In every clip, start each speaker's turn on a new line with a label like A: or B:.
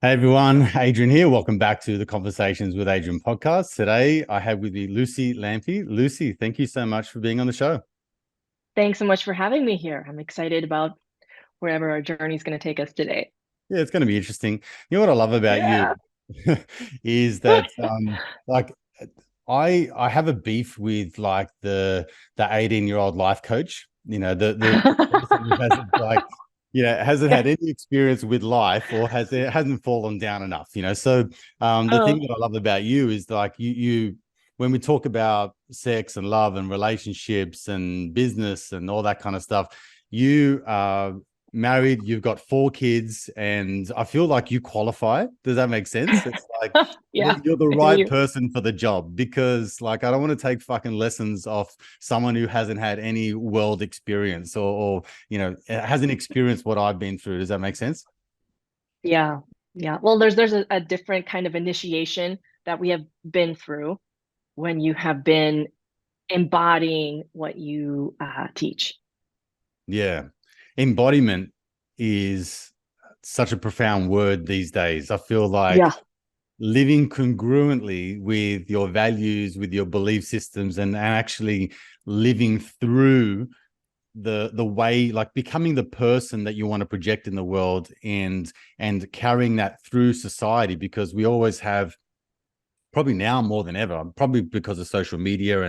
A: Hey everyone, Adrian here. Welcome back to the Conversations with Adrian podcast. Today I have with me Luci Lampe. Luci, thank you so much for being on the show.
B: Thanks so much for having me here. I'm excited about wherever our journey is going to take us today.
A: Yeah, it's going to be interesting. You know what I love about you
B: Yeah.
A: is that like I have a beef with like the 18-year-old life coach, the person who hasn't hasn't had any experience with life or hasn't fallen down enough, So the
B: Oh,
A: thing that I love about you is like you when we talk about sex and love and relationships and business and all that kind of stuff, you are married, you've got 4 kids, and I feel like you qualify. Does that make sense? It's like
B: yeah,
A: you're the
B: I hear
A: right
B: you.
A: person for the job because like I don't want to take fucking lessons off someone who hasn't had any world experience or hasn't experienced what I've been through. Does that make sense?
B: Yeah, yeah. Well, there's a different kind of initiation that we have been through when you have been embodying what you teach.
A: Yeah. Embodiment is such a profound word these days. I feel like
B: Yeah.
A: living congruently with your values, with your belief systems, and actually living through the way, like becoming the person that you want to project in the world and carrying that through society, because we always have, probably now more than ever, probably because of social media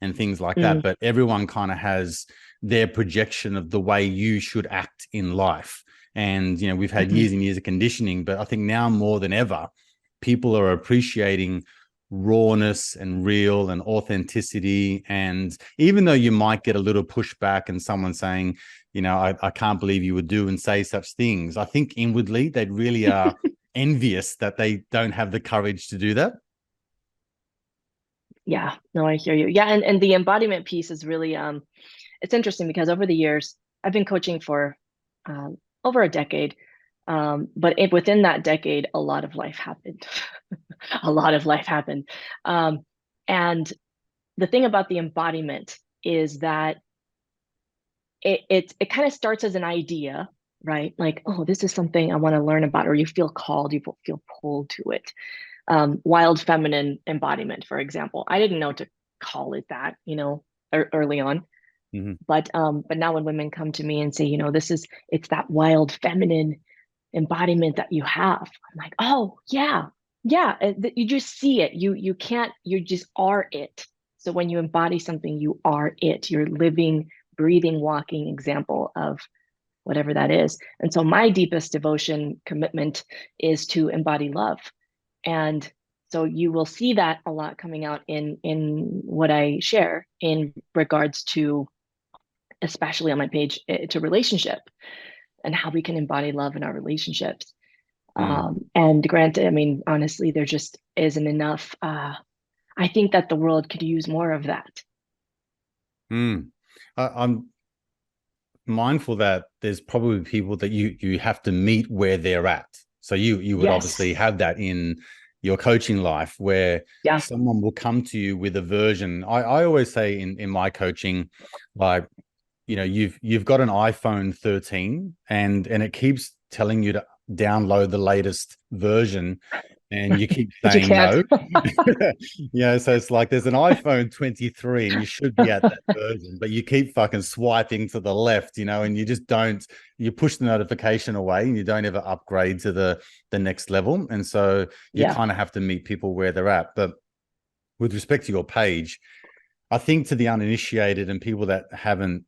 A: and things like that,
B: Mm,
A: but everyone kind of has their projection of the way you should act in life. And we've had
B: mhm.
A: years and years of conditioning, but I think now more than ever people are appreciating rawness and real and authenticity. And even though you might get a little pushback and someone saying, I can't believe you would do and say such things, I think inwardly they really are envious that they don't have the courage to do that.
B: Yeah, no, I hear you. Yeah, and the embodiment piece is really it's interesting because over the years I've been coaching for over a decade. But within that decade, a lot of life happened. A lot of life happened. Um, and the thing about the embodiment is that it kind of starts as an idea, right? Like, oh, this is something I want to learn about, or you feel called, you feel pulled to it. Wild feminine embodiment, for example. I didn't know to call it that, early on.
A: Mhm.
B: But now when women come to me and say, it's that wild feminine embodiment that you have, I'm like, oh yeah, yeah. You just see it. You can't. You just are it. So when you embody something, you are it. You're living, breathing, walking example of whatever that is. And so my deepest devotion commitment is to embody love. And so you will see that a lot coming out in what I share in regards to, especially on my page, to relationship and how we can embody love in our relationships.
A: Mm.
B: And granted, I mean, honestly, there just isn't enough. I think that the world could use more of that.
A: Mm. I'm mindful that there's probably people that you have to meet where they're at. So you would
B: Yes.
A: obviously have that in your coaching life where
B: Yeah.
A: someone will come to you with a version. I always say in my coaching, like, you've got an iPhone 13 and it keeps telling you to download the latest version and you keep
B: But you
A: saying
B: can't.
A: no. So it's like there's an iPhone 23 and you should be at that version, but you keep fucking swiping to the left, and you just don't, you push the notification away and you don't ever upgrade to the next level. And so you
B: Yeah.
A: kind of have to meet people where they're at. But with respect to your page, I think to the uninitiated and people that haven't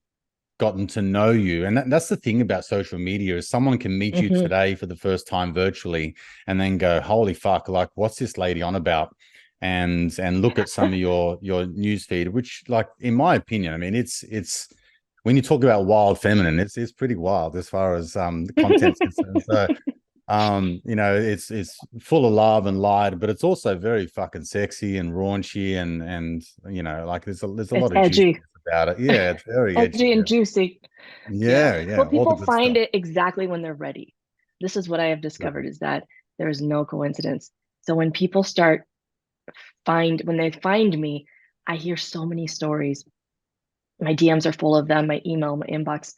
A: gotten to know you, and that's the thing about social media, is someone can meet you
B: Hmm.
A: today for the first time virtually and then go, holy fuck, like what's this lady on about, and look at some of your news feed, which, like, in my opinion, I mean, it's when you talk about wild feminine, it's pretty wild as far as the content's concerned. So it's full of love and light, but it's also very fucking sexy and raunchy and like there's a
B: It's
A: lot of
B: edgy,
A: juiciness about it. Yeah, it's very edgy.
B: edgy and juicy. Yeah.
A: Yeah,
B: Well,
A: all the
B: people
A: good
B: find
A: stuff.
B: it exactly when they're ready. This is what I have discovered is that there is no coincidence. So when people when they find me, I hear so many stories. My DMs are full of them, my email, my inbox.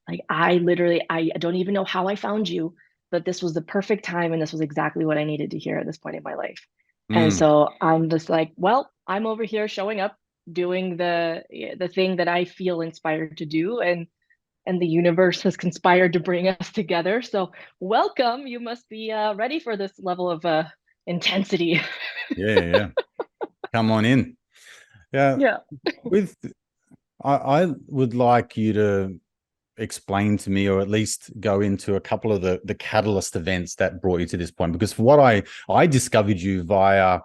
B: Like I don't even know how I found you, but this was the perfect time, and this was exactly what I needed to hear at this point in my life. And
A: Mm.
B: so I'm just like, well, I'm over here showing up, doing the thing that I feel inspired to do, and the universe has conspired to bring us together. So welcome. You must be ready for this level of intensity.
A: Yeah. Come on in. Yeah.
B: Yeah.
A: With I would like you to explain to me, or at least go into a couple of the catalyst events that brought you to this point. Because for what I discovered you via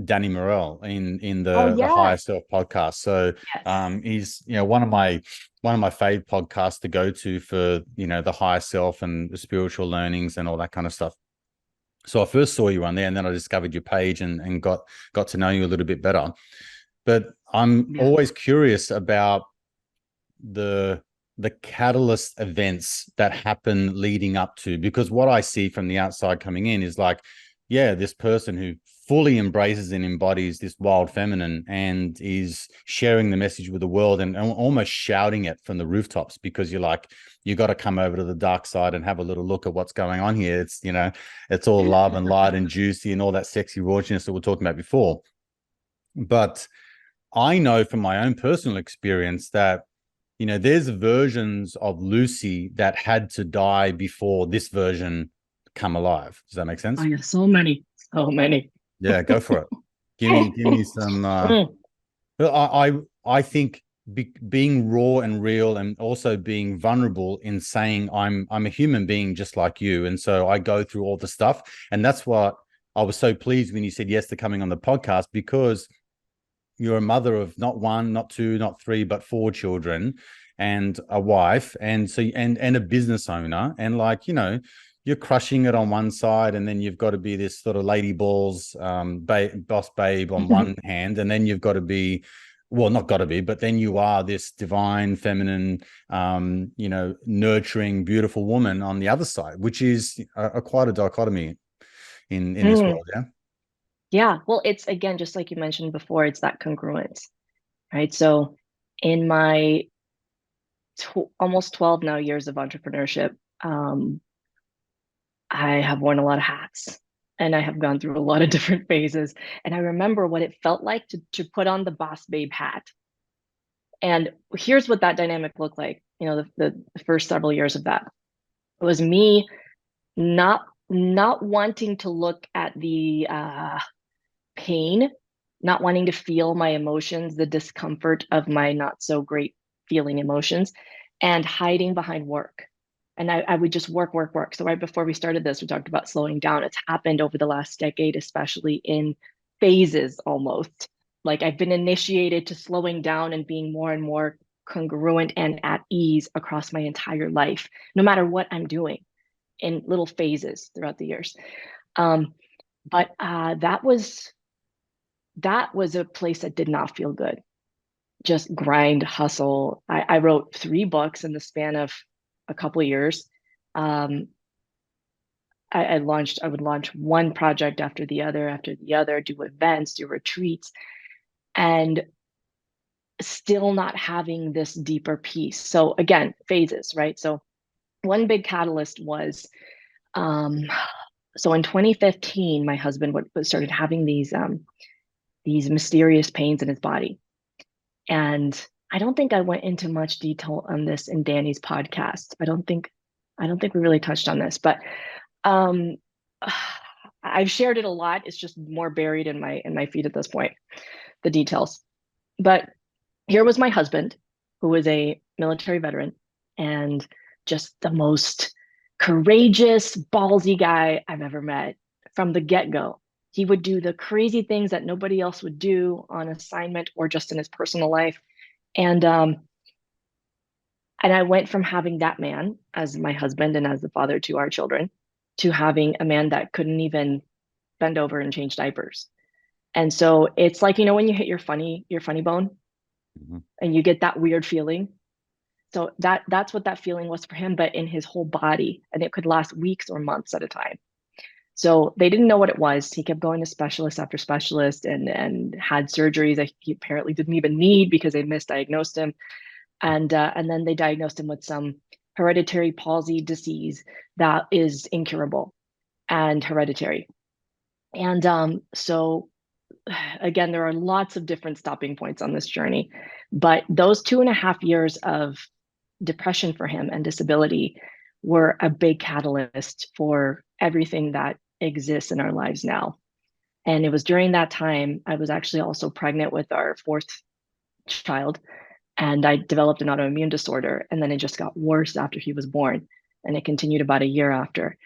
A: Danny Morell in
B: Oh
A: the Higher
B: yes.
A: Self podcast. So
B: Yes.
A: he's one of my fave podcasts to go to for the higher self and the spiritual learnings and all that kind of stuff. So I first saw you on there, and then I discovered your page and got to know you a little bit better. But I'm
B: Yeah.
A: always curious about the catalyst events that happen leading up to, because what I see from the outside coming in is like, yeah, this person who fully embraces and embodies this wild feminine and is sharing the message with the world and almost shouting it from the rooftops, because you're like, you got to come over to the dark side and have a little look at what's going on here. It's it's all love and light and juicy and all that sexy raunchiness that we're talking about before. But I know from my own personal experience that there's versions of Luci that had to die before this version come alive. Does that make
B: Oh
A: sense?
B: yeah, so many, so many.
A: Yeah, go for it. Give me some.
B: Mm.
A: I think being raw and real, and also being vulnerable in saying I'm a human being just like you, and so I go through all the stuff, and that's what I was so pleased when you said yes to coming on the podcast, because you're a mother of not one, not two, not three, but four children, and a wife, and so and a business owner, and like you're crushing it on one side, and then you've got to be this sort of lady balls boss babe on one hand, and then you've got to be, well, not got to be, but then you are this divine feminine nurturing beautiful woman on the other side, which is a quite a dichotomy in this
B: Mm.
A: world. Yeah.
B: Yeah, well, it's again, just like you mentioned before, it's that congruence, right? So in my almost 12 now years of entrepreneurship, um, I have worn a lot of hats, and I have gone through a lot of different phases. And I remember what it felt like to put on the boss babe hat. And here's what that dynamic looked like, the first several years of that. It was me not wanting to look at the pain, not wanting to feel my emotions, the discomfort of my not so great feeling emotions, and hiding behind work. And I would just work, work, work. So right before we started this, we talked about slowing down. It's happened over the last decade, especially in phases almost. Like I've been initiated to slowing down and being more and more congruent and at ease across my entire life, no matter what I'm doing, in little phases throughout the years. But that was a place that did not feel good. Just grind, hustle. I wrote 3 books in the span of a couple of years. Um, I would launch one project after the other, do events, do retreats, and still not having this deeper peace. So again, phases, right? So one big catalyst was, so in 2015, my husband started having these mysterious pains in his body. And I don't think I went into much detail on this in Danny's podcast. I don't think we really touched on this, but um, I've shared it a lot. It's just more buried in my feed at this point, the details. But here was my husband, who was a military veteran and just the most courageous, ballsy guy I've ever met from the get-go. He would do the crazy things that nobody else would do on assignment or just in his personal life. And I went from having that man as my husband and as the father to our children, to having a man that couldn't even bend over and change diapers. And so it's like, when you hit your funny bone
A: Mhm.
B: and you get that weird feeling. So that's what that feeling was for him, but in his whole body, and it could last weeks or months at a time. So they didn't know what it was. He kept going to specialist after specialist and had surgeries that he apparently didn't even need because they misdiagnosed him. And then they diagnosed him with some hereditary palsy disease that is incurable and hereditary. And so again, there are lots of different stopping points on this journey, but those 2.5 years of depression for him and disability were a big catalyst for everything that exists in our lives now. And it was during that time, I was actually also pregnant with our fourth child, and I developed an autoimmune disorder. And then it just got worse after he was born. And it continued about a year after.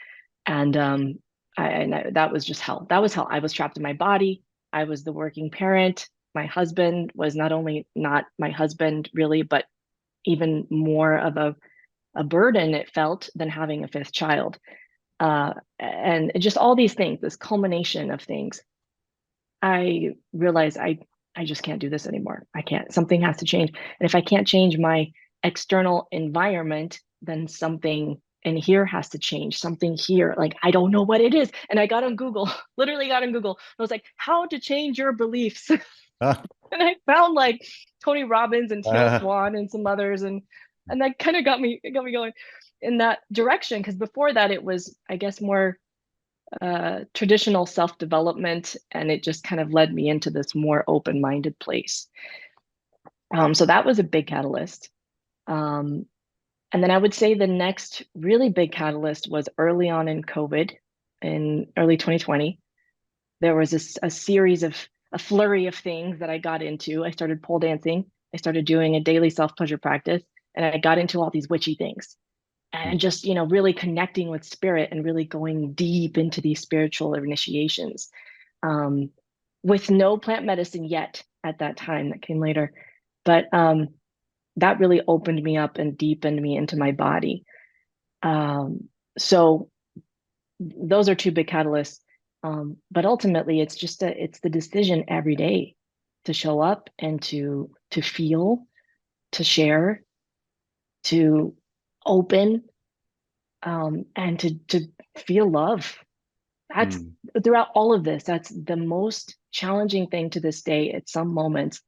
B: And that was just hell. That was hell. I was trapped in my body. I was the working parent. My husband was not only not my husband, really, but even more of a burden it felt than having a fifth child. And just all these things, this culmination of things. I realized I just can't do this anymore. I can't. Something has to change. And if I can't change my external environment, then something in here has to change. Something here, like I don't know what it is. And I got on Google, literally got on Google. I was like, how to change your beliefs.
A: Ah,
B: And I found like Tony Robbins and Teal
A: ah,
B: Swan and some others, and that kind of got me going in that direction. Because before that, it was, I guess, more traditional self-development, and it just kind of led me into this more open-minded place. So that was a big catalyst. And then I would say the next really big catalyst was early on in COVID, in early 2020. There was a flurry of things that I got into. I started pole dancing. I started doing a daily self-pleasure practice, and I got into all these witchy things. And just, really connecting with spirit and really going deep into these spiritual initiations, with no plant medicine yet at that time. That came later. But that really opened me up and deepened me into my body. So those are two big catalysts. But ultimately, it's the decision every day to show up and to feel, to share, to open, and to feel love. That's throughout all of this. That's the most challenging thing to this day at some moments,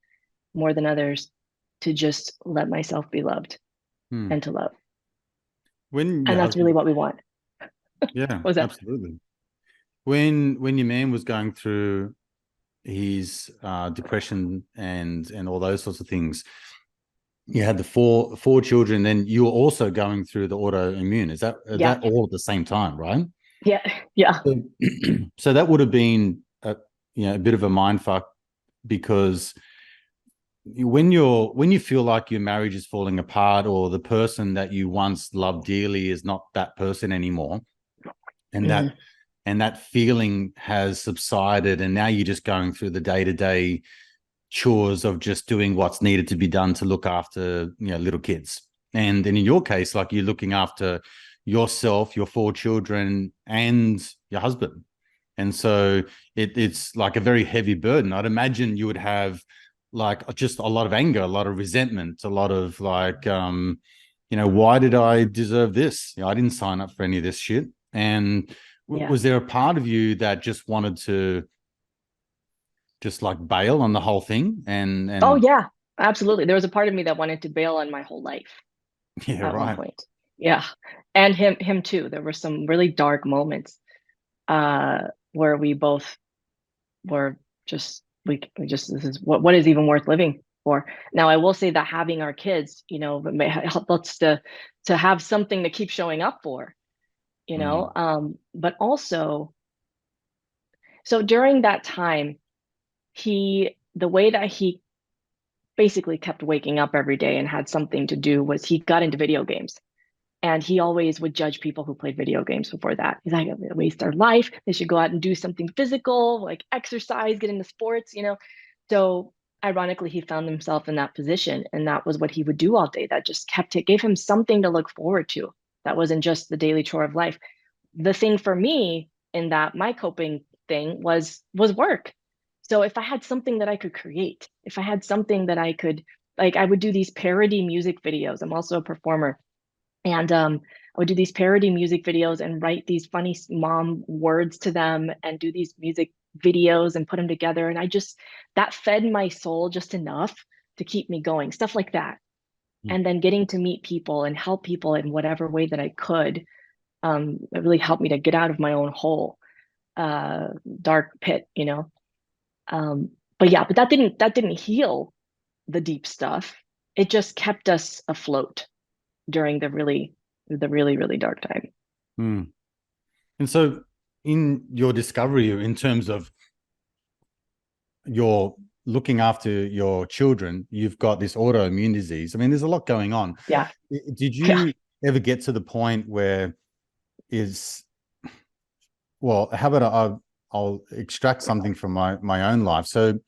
B: more than others, to just let myself be loved
A: hmm.
B: and to love.
A: When your
B: And that's really
A: husband,
B: what we want.
A: yeah,
B: What was that?
A: absolutely. When your man was going through his depression and all those sorts of things, you had the four children, then you were also going through the autoimmune. Is
B: Yeah.
A: that all at the same time, right?
B: Yeah. Yeah.
A: So, so that would have been a bit of a mind fuck, because when you feel like your marriage is falling apart, or the person that you once loved dearly is not that person anymore, and
B: Mhm.
A: that feeling has subsided, and now you're just going through the day-to-day chores of just doing what's needed to be done to look after little kids. And in your case, like, you're looking after yourself, your four children, and your husband. And so it's like a very heavy burden. I'd imagine you would have like just a lot of anger, a lot of resentment, a lot of like, why did I deserve this? I didn't sign up for any of this shit. And
B: Yeah.
A: was there a part of you that just wanted to just like bail on the whole thing?
B: Oh,
A: And
B: yeah. Absolutely. There was a part of me that wanted to bail on my whole life
A: yeah,
B: at one
A: right.
B: point. Yeah. And him too. There were some really dark moments where we both were just we just this is what is even worth living for. Now I will say that having our kids, may help us to have something to keep showing up for,
A: Mm,
B: but also, so during that time, the way that he basically kept waking up every day and had something to do was he got into video games. And he always would judge people who played video games before that. He's like, they waste their life. They should go out and do something physical, like exercise, get into sports. So ironically, he found himself in that position. And that was what he would do all day. That just gave him something to look forward to. That wasn't just the daily chore of life. The thing for me in that, my coping thing was work. So if I had something that I could create, if I had something that I could, like, I would do these parody music videos. I'm also a performer, and I would do these parody music videos and write these funny mom words to them and do these music videos and put them together. And that fed my soul just enough to keep me going, stuff like that. and then getting to meet people and help people in whatever way that I could, it really helped me to get out of my own hole, dark pit, you know. But yeah, but that didn't heal the deep stuff. It just kept us afloat during the really dark time.
A: Mm. And so in your discovery, in terms of your looking after your children, you've got this autoimmune disease. I mean, there's a lot going on.
B: Yeah.
A: Did
B: Yeah.
A: you ever get to the point where well, how about I'll extract something from my own life. So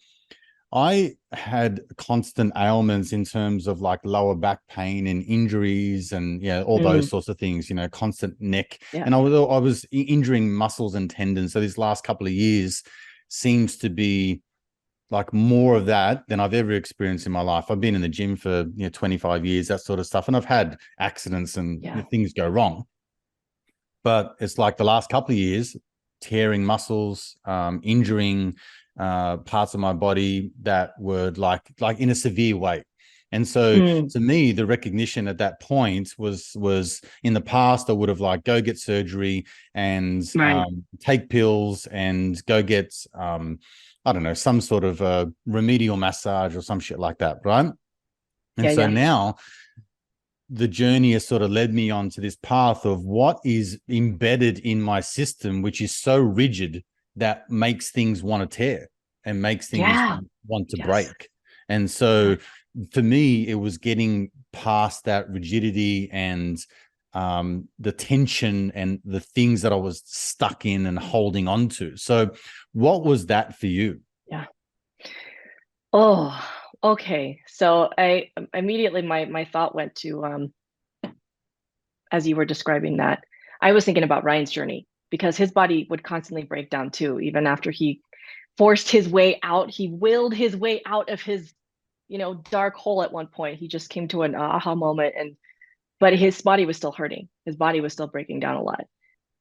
A: I had constant ailments in terms of like lower back pain and injuries and all those
B: Mm,
A: sorts of things, constant neck.
B: yeah.
A: And I was injuring muscles and tendons. So this last couple of years seems to be like more of that than I've ever experienced in my life. I've been in the gym for 25 years, that sort of stuff. And I've had accidents and
B: Yeah.
A: things go wrong. But it's like the last couple of years, tearing muscles, injuring parts of my body that were like in a severe way. And so
B: Mm,
A: to me, the recognition at that point was in the past, I would have like go get surgery and
B: right.
A: take pills and go get I don't know, some sort of remedial massage or some shit like that, right? And
B: Yeah,
A: so
B: yeah.
A: now the journey has sort of led me onto this path of what is embedded in my system, which is so rigid that makes things want to tear and makes things
B: Yeah.
A: want to
B: Yes.
A: break. And so for me, it was getting past that rigidity and the tension and the things that I was stuck in and holding on to. So what was that for you?
B: Yeah. Oh, okay. So I immediately my thought went to as you were describing that, I was thinking about Ryan's journey because his body would constantly break down too, even after he forced his way out. He willed his way out of his, dark hole at one point. He just came to an aha moment, and but his body was still hurting. His body was still breaking down a lot.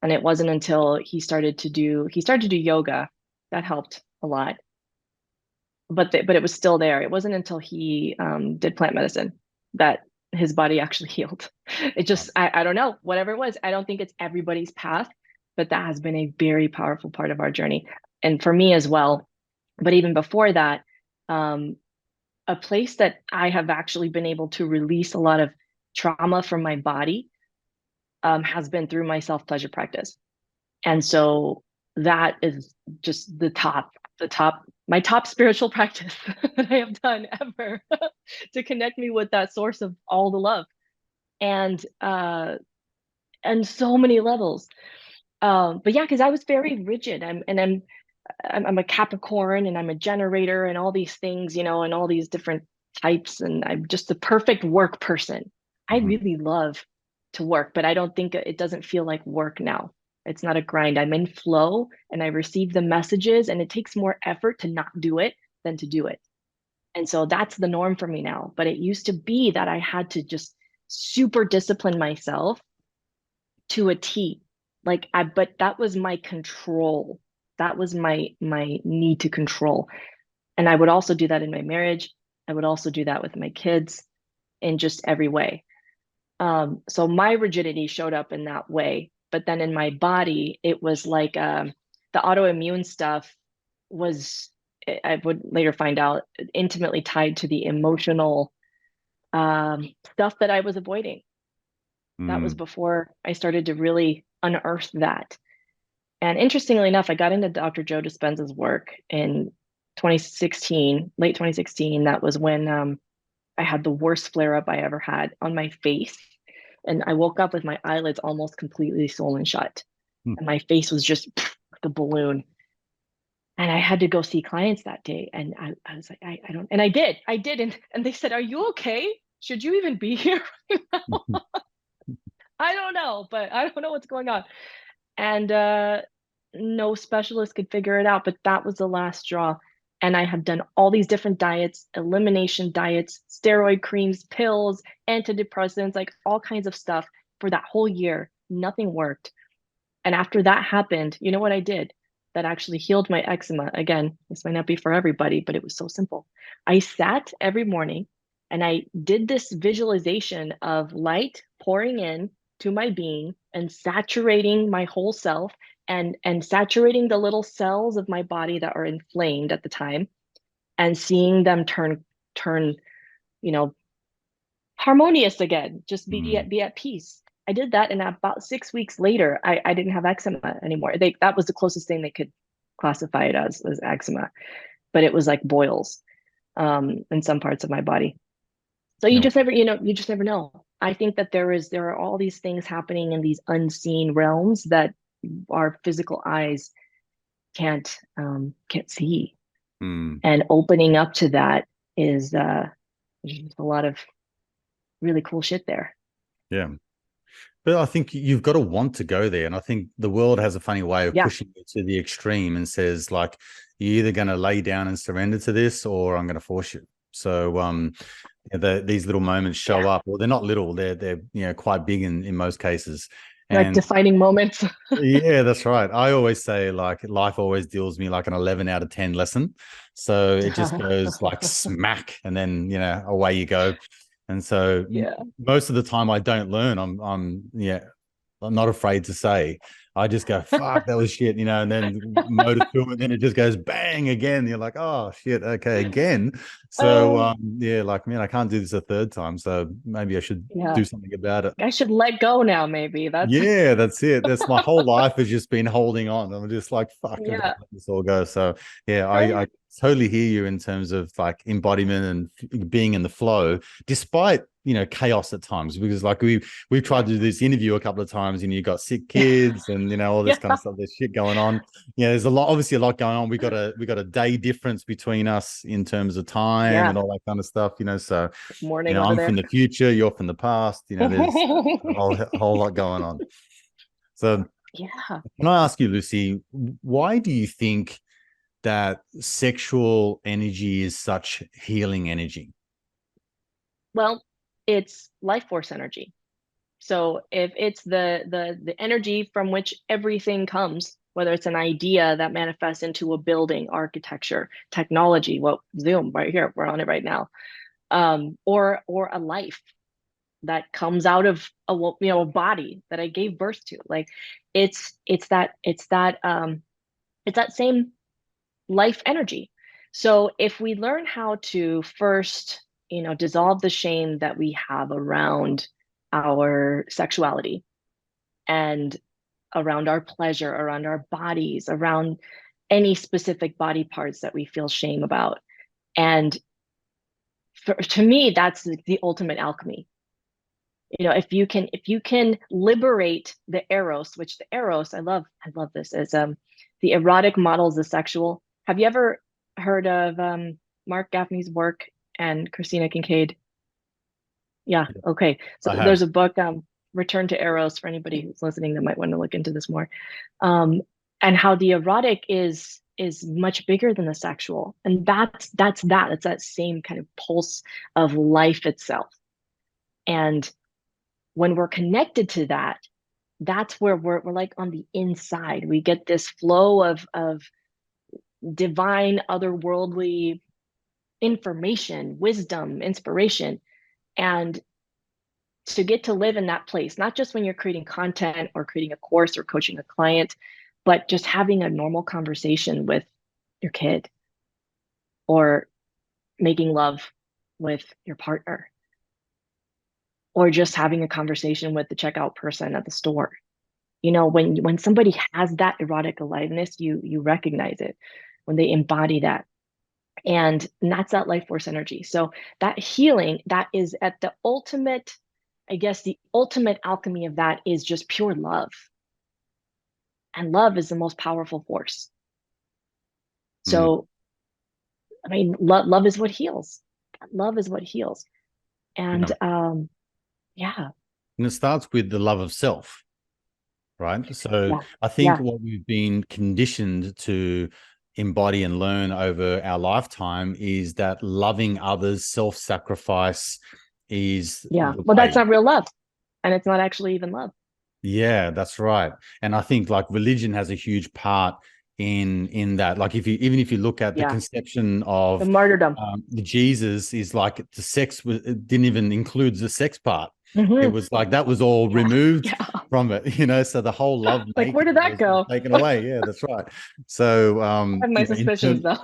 B: And it wasn't until he started to do yoga that helped a lot. But it was still there. It wasn't until he did plant medicine that his body actually healed. It just I don't know, whatever it was. I don't think it's everybody's path, but that has been a very powerful part of our journey, and for me as well. But even before that, um, a place that I have actually been able to release a lot of trauma from my body has been through my self pleasure practice. And so that is just my top spiritual practice that I have done ever to connect me with that source of all the love. And so many levels. But yeah, because I was very rigid. I'm a Capricorn and I'm a generator and all these things, and all these different types, and I'm just the perfect work person. I
A: Mhm.
B: really love to work, but I don't think it doesn't feel like work now. It's not a grind. I'm in flow and I receive the messages, and it takes more effort to not do it than to do it. And so that's the norm for me now. But it used to be that I had to just super discipline myself to a T. But that was my control. That was my need to control. And I would also do that in my marriage. I would also do that with my kids in just every way. So my rigidity showed up in that way. But then in my body, it was like the autoimmune stuff was, I would later find out, intimately tied to the emotional stuff that I was avoiding. That was
A: Mm.
B: before I started to really unearth that. And interestingly enough, I got into Dr. Joe Dispenza's work in 2016, late 2016. That was when I had the worst flare up I ever had on my face. And I woke up with my eyelids almost completely swollen shut.
A: Mm.
B: And my face was just like a balloon. And I had to go see clients that day. And I was like, I don't, and I did. And they said, "Are you okay? Should you even be here right now?" I don't know, but I don't know what's going on. And no specialist could figure it out, but that was the last straw. And I have done all these different diets, elimination diets, steroid creams, pills, antidepressants, like all kinds of stuff for that whole year. Nothing worked. And after that happened, you know what I did that actually healed my eczema? Again, this might not be for everybody, but it was so simple. I sat every morning And I did this visualization of light pouring in to my being and saturating my whole self, and saturating the little cells of my body that are inflamed at the time, and seeing them turn, you know, harmonious again, just be at peace. I did that, and about 6 weeks later, I didn't have eczema anymore. That was the closest thing they could classify it as eczema, but it was like boils in some parts of my body. So you
A: No.
B: just never, you just never know. I think that there are all these things happening in these unseen realms that our physical eyes can't see. And opening up to that is there's just a lot of really cool shit there.
A: Yeah. But I think you've got to want to go there. And I think the world has a funny way of
B: Yeah.
A: pushing you to the extreme and says, like, you're either going to lay down and surrender to this, or I'm going to force you. So these little moments show up. Well, they're not little, they're quite big in most cases.
B: Like
A: And
B: defining moments.
A: yeah, that's right. I always say, like, life always deals me like an 11 out of 10 lesson. So it just goes like smack, and then, away you go. And so
B: Yeah.
A: most of the time I don't learn. I'm not afraid to say. I just go, fuck, that was shit, and then motor through, and then it just goes bang again. You're like, oh shit, okay, again. So like, man, I can't do this a third time. So maybe I should do something about it.
B: I should let go now, maybe. That's
A: it. That's my whole life has just been holding on. I'm just like, fuck, I gotta let this all go. So yeah, I totally hear you in terms of like embodiment and being in the flow, despite chaos at times, because like we've tried to do this interview a couple of times, and you got sick kids and all this kind of stuff. There's shit going on. There's obviously a lot going on. We got a day difference between us in terms of time and all that kind of stuff. So
B: morning
A: I'm
B: there.
A: from the future, you're from the past. There's a whole lot going on. So can I ask you, Luci, why do you think that sexual energy is such healing energy?
B: Well, it's life force energy. So if it's the energy from which everything comes, whether it's an idea that manifests into a building, architecture, technology, well, Zoom right here, we're on it right now, or a life that comes out of a body that I gave birth to. Like it's that same life energy. So if we learn how to first, dissolve the shame that we have around our sexuality, and around our pleasure, around our bodies, around any specific body parts that we feel shame about. And to me, that's the ultimate alchemy. If you can liberate the eros, which the eros, I love this, is the erotic models the sexual. Have you ever heard of Mark Gaffney's work and Christina Kincaid? Yeah. Okay. So there's a book, Return to Eros, for anybody who's listening that might want to look into this more, and how the erotic is much bigger than the sexual, and it's that same kind of pulse of life itself. And when we're connected to that, that's where we're like on the inside. We get this flow of divine, otherworldly information, wisdom, inspiration. And to get to live in that place, not just when you're creating content or creating a course or coaching a client, but just having a normal conversation with your kid, or making love with your partner, or just having a conversation with the checkout person at the store. When somebody has that erotic aliveness, you recognize it when they embody that. And that's that life force energy. So that healing, that is at the ultimate, I guess the ultimate alchemy of that is just pure love. And love is the most powerful force. So, I mean, love is what heals. Love is what heals. And yeah.
A: And it starts with the love of self, right? So I think what we've been conditioned to embody and learn over our lifetime is that loving others, self-sacrifice is
B: well, that's not real love, and it's not actually even love.
A: Yeah, that's right. And I think like religion has a huge part in that. Like if you look at the conception
B: the
A: of
B: martyrdom,
A: the Jesus is like the sex it didn't even include the sex part. It was like that was all removed from it, you know. So the whole love
B: like where did
A: making
B: that
A: was
B: go?
A: taken away. Yeah, that's right. So
B: I have my suspicions though.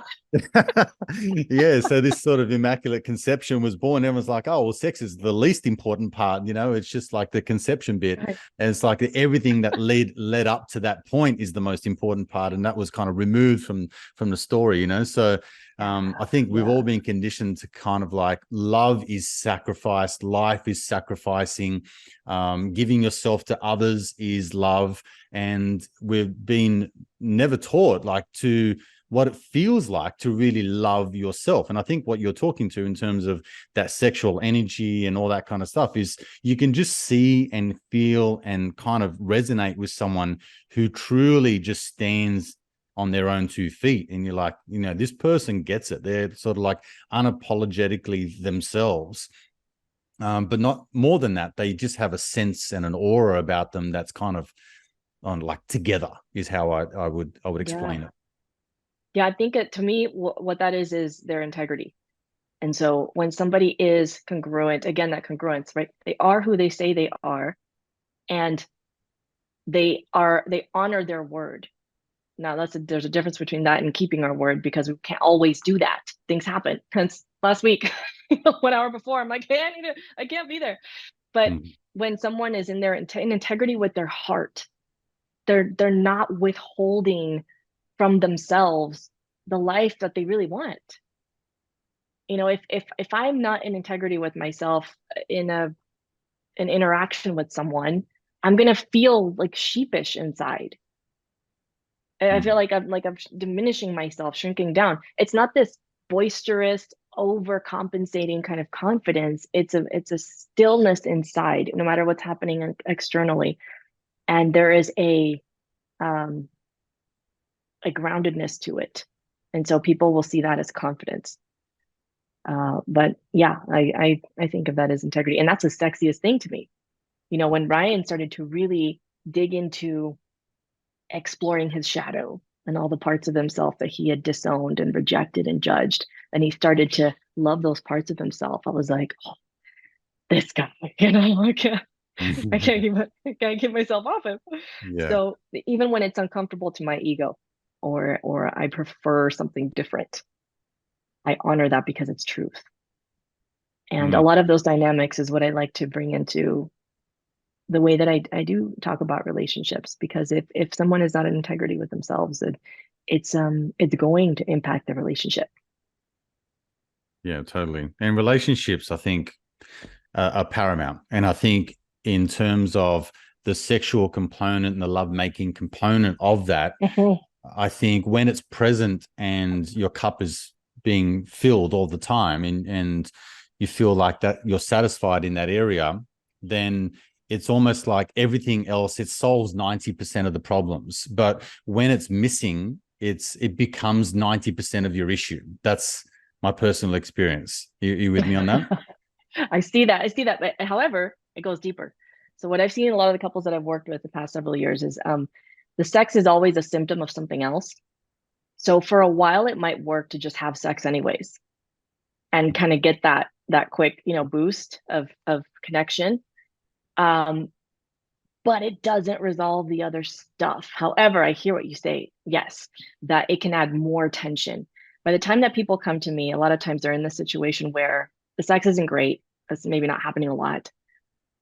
A: yeah, so this sort of immaculate conception was born. Everyone's like, oh well, sex is the least important part, you know, it's just like the conception bit.
B: Right.
A: And it's like everything that led up to that point is the most important part, and that was kind of removed from the story, you know. So I think we've all been conditioned to kind of like love is sacrifice, life is sacrificing, giving yourself to others is love, and we've been never taught like to what it feels like to really love yourself. And I think what you're talking to in terms of that sexual energy and all that kind of stuff is you can just see and feel and kind of resonate with someone who truly just stands on their own 2 feet. And you're like, you know, this person gets it. They're sort of like unapologetically themselves. But not more than that. They just have a sense and an aura about them that's kind of on like together is how I would explain it.
B: Yeah, I think to me, what that is their integrity. And so when somebody is congruent, again, that congruence, right? They are who they say they are, and they honor their word. Now there's a difference between that and keeping our word, because we can't always do that. Things happen. Hence last week, 1 hour before, I'm like, hey, I can't be there. But when someone is in their in integrity with their heart, they're not withholding from themselves the life that they really want. You know, if I'm not in integrity with myself in an interaction with someone, I'm gonna feel like sheepish inside. I feel like I'm diminishing myself, shrinking down. It's not this boisterous, overcompensating kind of confidence. It's a stillness inside, no matter what's happening externally. And there is a groundedness to it. And so people will see that as confidence. But yeah, I think of that as integrity. And that's the sexiest thing to me. You know, when Ryan started to really dig into exploring his shadow and all the parts of himself that he had disowned and rejected and judged, and he started to love those parts of himself, I was like, oh, this guy, you know, I can't keep myself off him.
A: Yeah.
B: So even when it's uncomfortable to my ego, or I prefer something different, I honor that because it's truth. And a lot of those dynamics is what I like to bring into the way that I do talk about relationships, because if someone is not in integrity with themselves, it's going to impact the relationship.
A: Yeah, totally. And relationships, I think, are paramount. And I think in terms of the sexual component and the lovemaking component of that, I think when it's present and your cup is being filled all the time, and you feel like that you're satisfied in that area, then it's almost like everything else, it solves 90% of the problems. But when it's missing, it becomes 90% of your issue. That's my personal experience. You with me on that?
B: I see that. But however, it goes deeper. So what I've seen in a lot of the couples that I've worked with the past several years is the sex is always a symptom of something else. So for a while, it might work to just have sex anyways, and kind of get that quick, boost of connection. But it doesn't resolve the other stuff. However, I hear what you say. Yes, that it can add more tension. By the time that people come to me, a lot of times they're in this situation where the sex isn't great. It's maybe not happening a lot.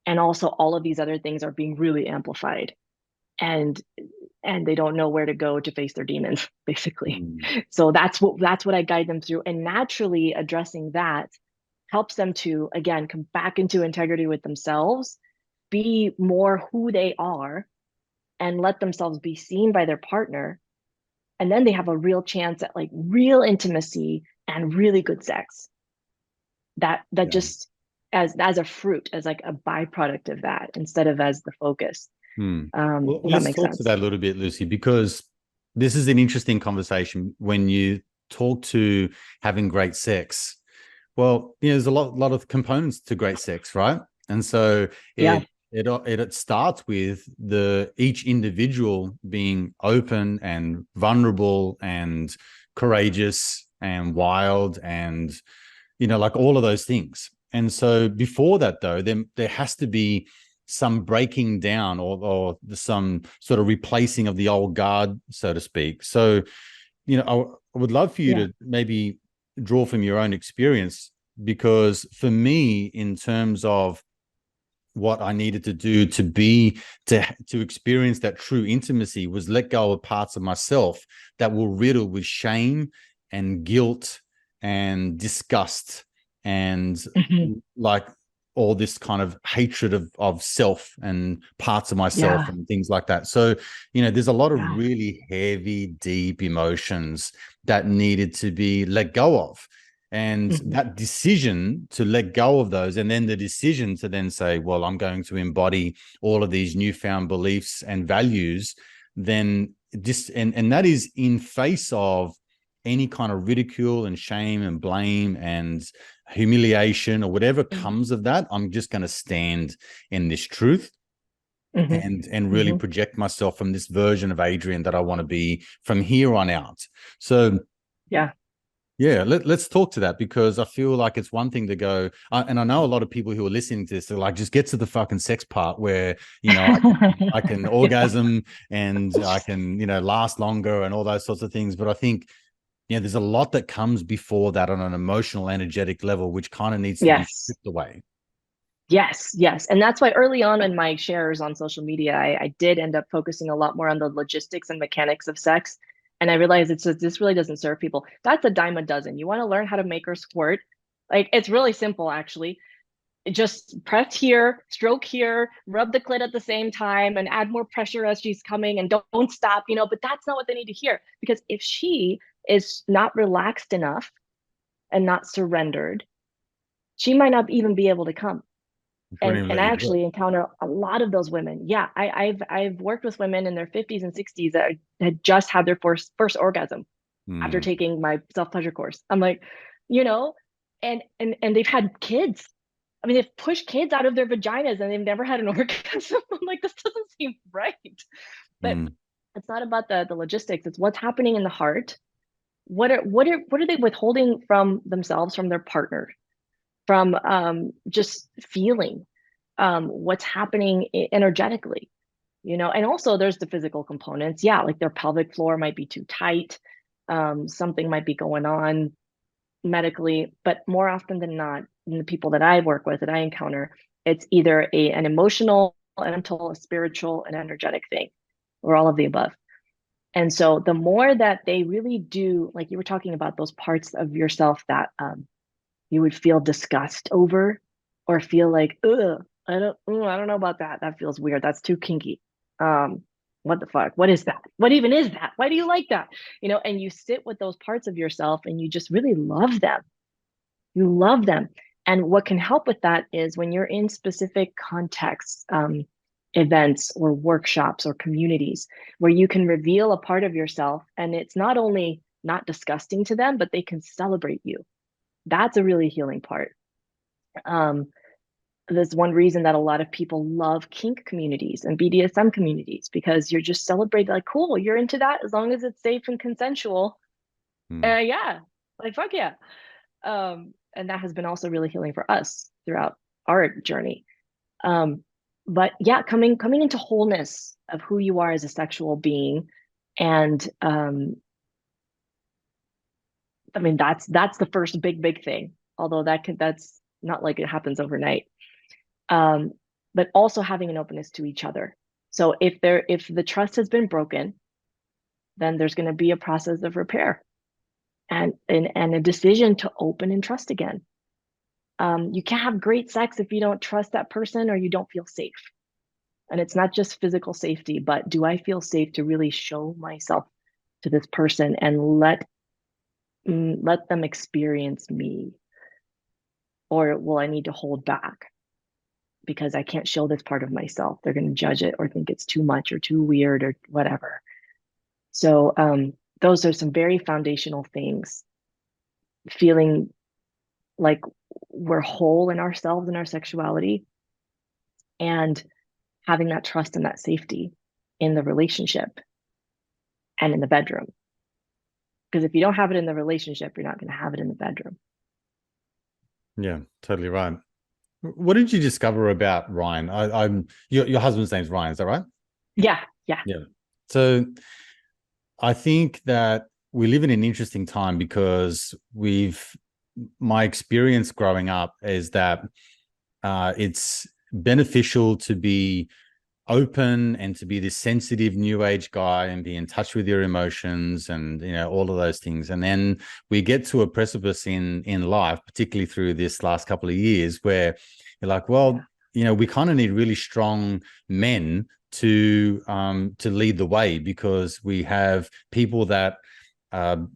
B: And also all of these other things are being really amplified. And they don't know where to go to face their demons, basically. So that's what I guide them through. And naturally addressing that helps them to, again, come back into integrity with themselves, be more who they are, and let themselves be seen by their partner. And then they have a real chance at like real intimacy and really good sex. That just as a fruit, as like a byproduct of that, instead of as the focus.
A: Well, let's talk to that a little bit, Lucy, because this is an interesting conversation when you talk to having great sex. Well, there's a lot of components to great sex, right? And so it starts with each individual being open and vulnerable and courageous and wild and, like all of those things. And so before that, though, then there has to be some breaking down or some sort of replacing of the old guard, so to speak. So, I would love for you to maybe draw from your own experience, because for me, in terms of what I needed to do to experience that true intimacy, was let go of parts of myself that were riddled with shame and guilt and disgust and like all this kind of hatred of self and parts of myself and things like that. So, there's a lot of really heavy, deep emotions that needed to be let go of. And that decision to let go of those, and then the decision to then say, well, I'm going to embody all of these newfound beliefs and values, then and that is in face of any kind of ridicule and shame and blame and humiliation or whatever comes of that. I'm just going to stand in this truth and really project myself from this version of Adrian that I want to be from here on out. So let's talk to that, because I feel like it's one thing to go, and I know a lot of people who are listening to this, they're like, just get to the fucking sex part where, I can orgasm and I can, last longer and all those sorts of things. But I think, there's a lot that comes before that on an emotional, energetic level, which kind of needs to be stripped away.
B: Yes. And that's why early on in my shares on social media, I did end up focusing a lot more on the logistics and mechanics of sex. And I realized this really doesn't serve people. That's a dime a dozen. You want to learn how to make her squirt? Like, it's really simple, actually. Just press here, stroke here, rub the clit at the same time, and add more pressure as she's coming, and don't stop, but that's not what they need to hear. Because if she is not relaxed enough and not surrendered, she might not even be able to come. And I actually encounter a lot of those women. Yeah, I've worked with women in their 50s and 60s that had just had their first orgasm after taking my self-pleasure course. I'm like, and they've had kids. I mean, they've pushed kids out of their vaginas and they've never had an orgasm. I'm like, this doesn't seem right. But it's not about the logistics. It's what's happening in the heart. What are they withholding from themselves, from their partner, from just feeling what's happening energetically, and also there's the physical components. Yeah, like their pelvic floor might be too tight. Something might be going on medically, but more often than not, in the people that I work with, that I encounter, it's either an emotional, a mental, a spiritual, an energetic thing, or all of the above. And so the more that they really do, like you were talking about, those parts of yourself that you would feel disgust over, or feel like, ugh, I don't know about that. That feels weird. That's too kinky. What the fuck? What is that? What even is that? Why do you like that? And you sit with those parts of yourself and you just really love them. You love them. And what can help with that is when you're in specific contexts, events or workshops or communities where you can reveal a part of yourself, and it's not only not disgusting to them, but they can celebrate you. That's a really healing part. There's one reason that a lot of people love kink communities and BDSM communities, because you're just celebrated, like, cool, you're into that as long as it's safe and consensual. Yeah, like, fuck yeah. And that has been also really healing for us throughout our journey. But yeah, coming into wholeness of who you are as a sexual being. And I mean, that's the first big thing, although that's not like it happens overnight. But also having an openness to each other. So if the trust has been broken, then there's going to be a process of repair and a decision to open and trust again. You can't have great sex if you don't trust that person or you don't feel safe. And it's not just physical safety, but do I feel safe to really show myself to this person and let them experience me? Or will I need to hold back because I can't show this part of myself? They're going to judge it or think it's too much or too weird or whatever. So those are some very foundational things. Feeling like we're whole in ourselves and our sexuality, and having that trust and that safety in the relationship and in the bedroom. Because if you don't have it in the relationship, you're not going to have it in the bedroom.
A: Yeah, totally right. What did you discover about Ryan? I'm your husband's name's Ryan, is that right?
B: Yeah, yeah.
A: Yeah. So I think that we live in an interesting time because my experience growing up is that it's beneficial to be open and to be this sensitive new age guy and be in touch with your emotions and all of those things. And then we get to a precipice in life, particularly through this last couple of years, where you're like, well, we kind of need really strong men to lead the way, because we have people that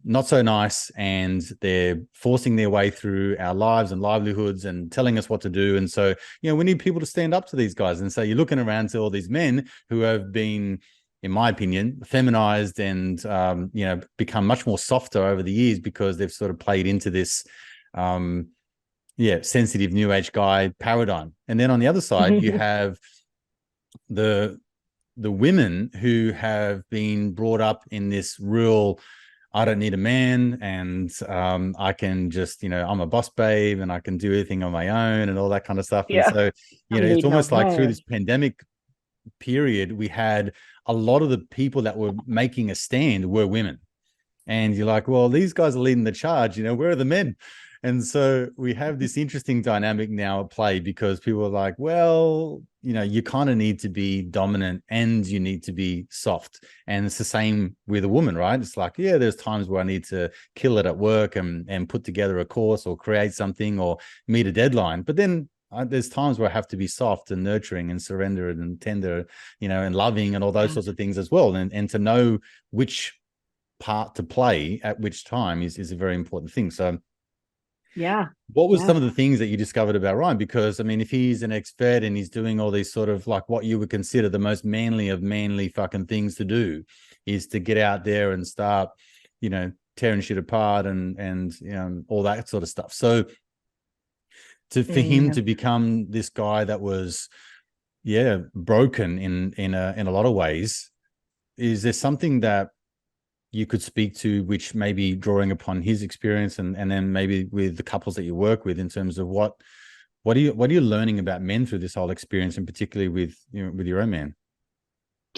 A: not so nice, and they're forcing their way through our lives and livelihoods and telling us what to do. And so, we need people to stand up to these guys. And so you're looking around to all these men who have been, in my opinion, feminized and, become much more softer over the years, because they've sort of played into this, sensitive new age guy paradigm. And then on the other side, you have the women who have been brought up in this real, I don't need a man, and I can just, I'm a boss babe and I can do everything on my own and all that kind of stuff.
B: Yeah.
A: And so, it's almost like through this pandemic period, we had a lot of the people that were making a stand were women. And you're like, well, these guys are leading the charge, where are the men? And so we have this interesting dynamic now at play, because people are like, well, you kind of need to be dominant and you need to be soft. And it's the same with a woman, right? It's like, yeah, there's times where I need to kill it at work and put together a course or create something or meet a deadline. But then there's times where I have to be soft and nurturing and surrendered and tender, and loving and all those sorts of things as well. And to know which part to play at which time is a very important thing. So what was some of the things that you discovered about Ryan? Because I mean, if he's an expert and he's doing all these sort of like what you would consider the most manly of manly fucking things to do, is to get out there and start, tearing shit apart and all that sort of stuff. So for him to become this guy that was broken in a lot of ways, is there something that you could speak to, which maybe drawing upon his experience and then maybe with the couples that you work with, in terms of what are you learning about men through this whole experience, and particularly with with your own man?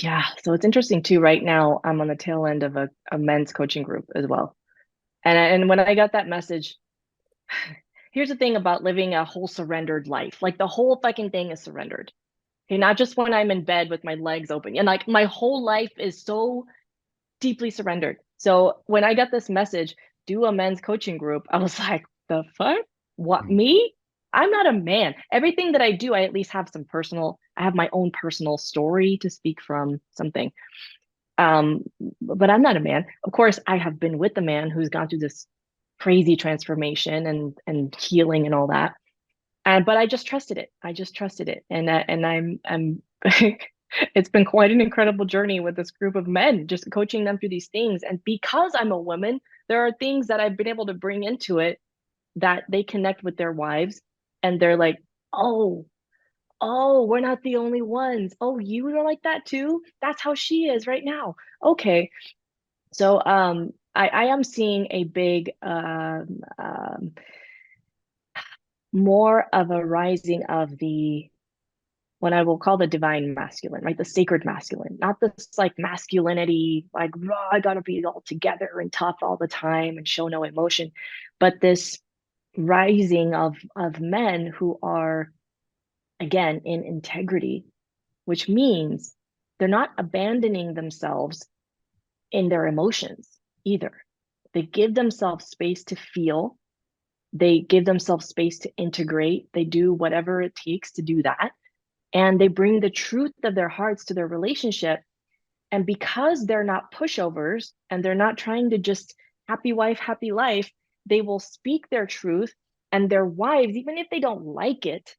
B: Yeah, so it's interesting too. Right now, I'm on the tail end of a men's coaching group as well. And when I got that message, here's the thing about living a whole surrendered life. Like the whole fucking thing is surrendered. Okay, not just when I'm in bed with my legs open. And like my whole life is so deeply surrendered. So when I got this message, do a men's coaching group, I was like, the fuck? What, me? I'm not a man. Everything that I do, I at least have I have my own personal story to speak from, something. But I'm not a man. Of course, I have been with a man who's gone through this crazy transformation and healing and all that. But I just trusted it. I just trusted it. And I'm it's been quite an incredible journey with this group of men, just coaching them through these things. And because I'm a woman, there are things that I've been able to bring into it that they connect with their wives, and they're like, oh, we're not the only ones. Oh, you are like that too? That's how she is right now. Okay. So I am seeing a big more of a rising of the, what I will call the divine masculine, right? The sacred masculine, not this like masculinity, like raw, I gotta be all together and tough all the time and show no emotion, but this rising of men who are, again, in integrity, which means they're not abandoning themselves in their emotions either. They give themselves space to feel. They give themselves space to integrate. They do whatever it takes to do that. And they bring the truth of their hearts to their relationship. And because they're not pushovers and they're not trying to just happy wife, happy life, they will speak their truth. And their wives, even if they don't like it,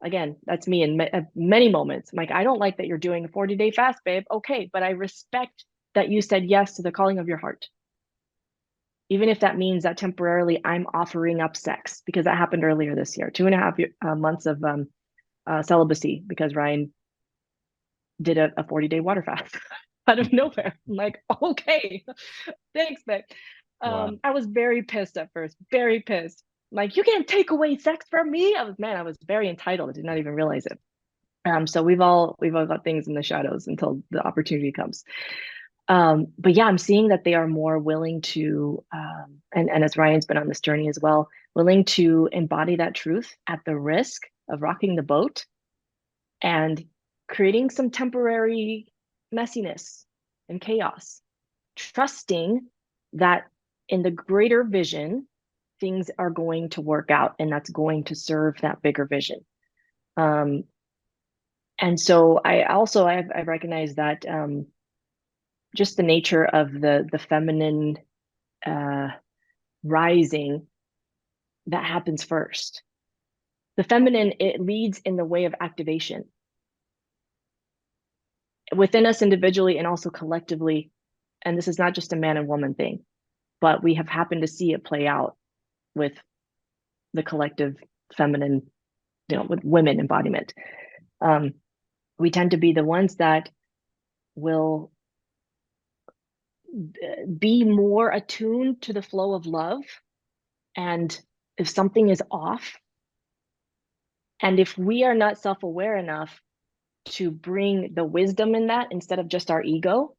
B: again, that's me in many moments. I'm like, I don't like that you're doing a 40-day fast, babe. Okay, but I respect that you said yes to the calling of your heart. Even if that means that temporarily I'm offering up sex, because that happened earlier this year, 2.5 months of celibacy, because Ryan did a 40-day water fast out of nowhere. I'm like, okay, thanks, babe.
A: Wow.
B: I was very pissed at first, very pissed. Like, you can't take away sex from me. I was very entitled. I did not even realize it. So we've all got things in the shadows until the opportunity comes. But yeah, I'm seeing that they are more willing to, and as Ryan's been on this journey as well, willing to embody that truth at the risk of rocking the boat and creating some temporary messiness and chaos, trusting that in the greater vision, things are going to work out and that's going to serve that bigger vision. Um, and so I've recognized that just the nature of the feminine uh, rising that happens first. The feminine, it leads in the way of activation within us individually and also collectively. And this is not just a man and woman thing, but we have happened to see it play out with the collective feminine, with women embodiment. We tend to be the ones that will be more attuned to the flow of love. And if something is off, and if we are not self-aware enough to bring the wisdom in that instead of just our ego,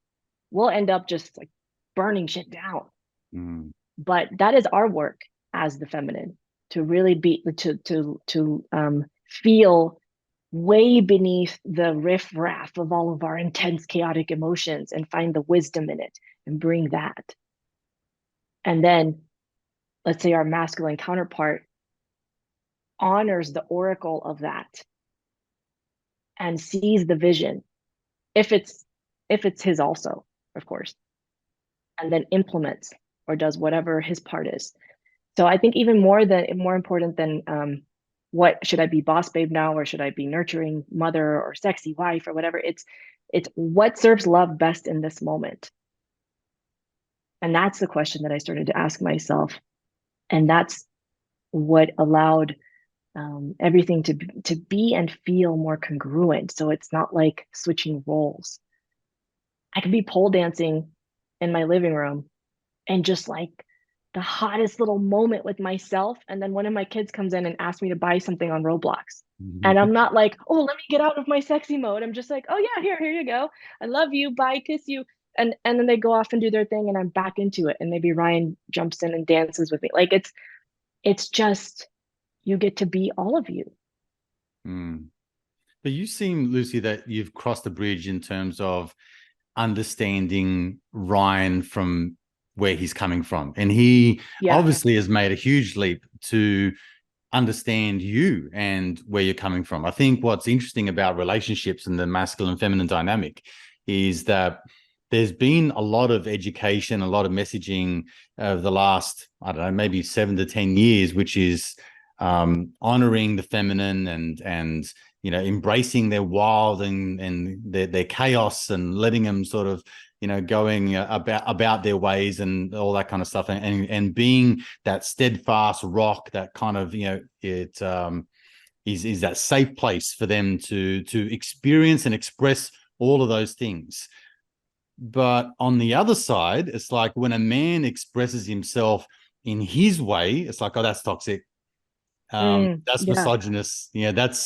B: we'll end up just like burning shit down.
A: Mm.
B: But that is our work as the feminine, to really be to feel way beneath the riffraff of all of our intense chaotic emotions and find the wisdom in it and bring that. And then let's say our masculine counterpart honors the oracle of that and sees the vision, if it's his also, of course, and then implements or does whatever his part is. So I think even more important than what should I be, boss babe now, or should I be nurturing mother or sexy wife or whatever, it's what serves love best in this moment. And that's the question that I started to ask myself, and that's what allowed everything to be and feel more congruent. So it's not like switching roles. I could be pole dancing in my living room and just like the hottest little moment with myself. And then one of my kids comes in and asks me to buy something on Roblox. And I'm not like, oh, let me get out of my sexy mode. I'm just like, oh yeah, here you go. I love you. Bye, kiss you. And then they go off and do their thing and I'm back into it. And maybe Ryan jumps in and dances with me. Like it's just, you get to be all of you.
A: Mm. But you seem, Luci, that you've crossed the bridge in terms of understanding Ryan from where he's coming from. And he
B: Yeah.
A: obviously has made a huge leap to understand you and where you're coming from. I think what's interesting about relationships and the masculine and feminine dynamic is that there's been a lot of education, a lot of messaging of the last, I don't know, maybe 7 to 10 years, which is honoring the feminine and embracing their wild and their chaos and letting them sort of going about their ways and all that kind of stuff, and being that steadfast rock that kind of it is that safe place for them to experience and express all of those things. But on the other side, it's like when a man expresses himself in his way, it's like, oh, that's toxic. That's
B: Yeah.
A: misogynist. That's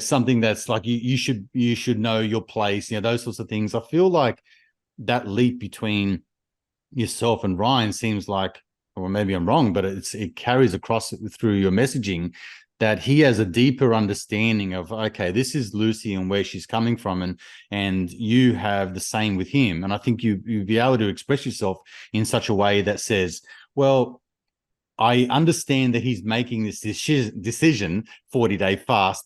A: something that's like you should know your place. Those sorts of things. I feel like that leap between yourself and Ryan seems like, or maybe I'm wrong, but it carries across through your messaging that he has a deeper understanding of, okay, this is Luci and where she's coming from, and you have the same with him. And I think you'd be able to express yourself in such a way that says, well, I understand that he's making this decision, 40-day fast,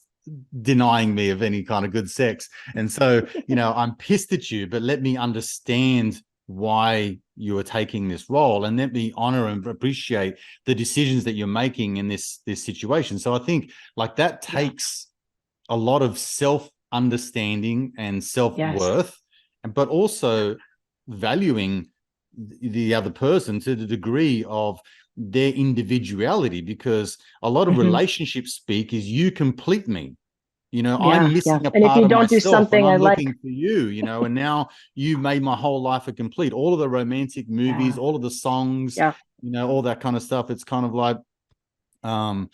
A: denying me of any kind of good sex. And so, I'm pissed at you, but let me understand why you are taking this role, and let me honor and appreciate the decisions that you're making in this situation. So I think like that takes a lot of self-understanding and self-worth, but also valuing the other person to the degree of their individuality, because a lot of relationship speak is you complete me. I'm
B: Yeah, yeah.
A: missing a
B: And if
A: part
B: you
A: of
B: don't do
A: myself and
B: something I
A: I'm
B: like,
A: looking for you, and now you've made my whole life a complete. All of the romantic movies,
B: yeah,
A: all of the songs,
B: yeah.
A: all that kind of stuff. It's kind of um,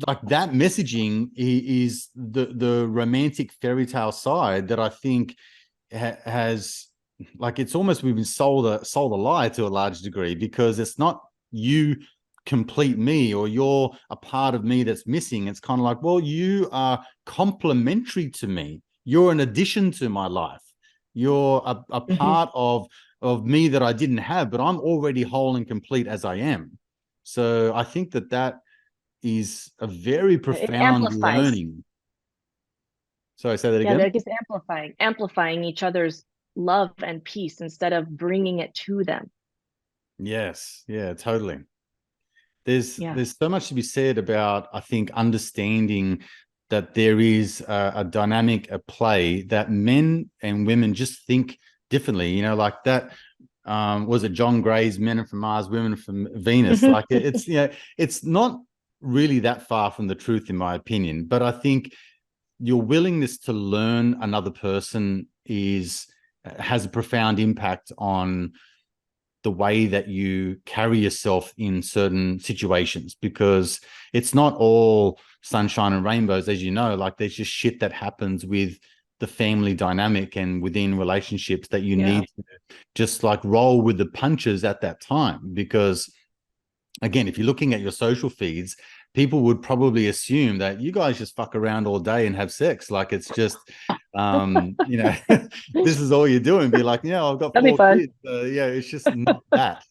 A: like that messaging is the romantic fairy tale side that I think has, like, it's almost, we've been sold a lie to a large degree, because it's not you complete me, or you're a part of me that's missing. It's kind of like, well, you are complementary to me, you're an addition to my life, you're a
B: Hmm.
A: part of me that I didn't have, but I'm already whole and complete as I am. So I think that is a very
B: It
A: profound
B: amplifies.
A: learning. Sorry, say that
B: Yeah,
A: again.
B: they're just amplifying each other's love and peace instead of bringing it to them.
A: Yes, yeah, totally. there's
B: Yeah.
A: there's so much to be said about, I think, understanding that there is a dynamic at play, that men and women just think differently, like that. Was it John Gray's Men Are from Mars, Women from Venus?
B: Hmm.
A: Like, it's not really that far from the truth, in my opinion. But I think your willingness to learn another person has a profound impact on the way that you carry yourself in certain situations, because it's not all sunshine and rainbows, as you know. Like, there's just shit that happens with the family dynamic and within relationships that you
B: Yeah.
A: need to just like roll with the punches at that time. Because again, if you're looking at your social feeds, people would probably assume that you guys just fuck around all day and have sex. Like, it's just, this is all you're doing. Be like, yeah, I've got
B: That'd be
A: four
B: fun.
A: kids. Yeah, it's just not that.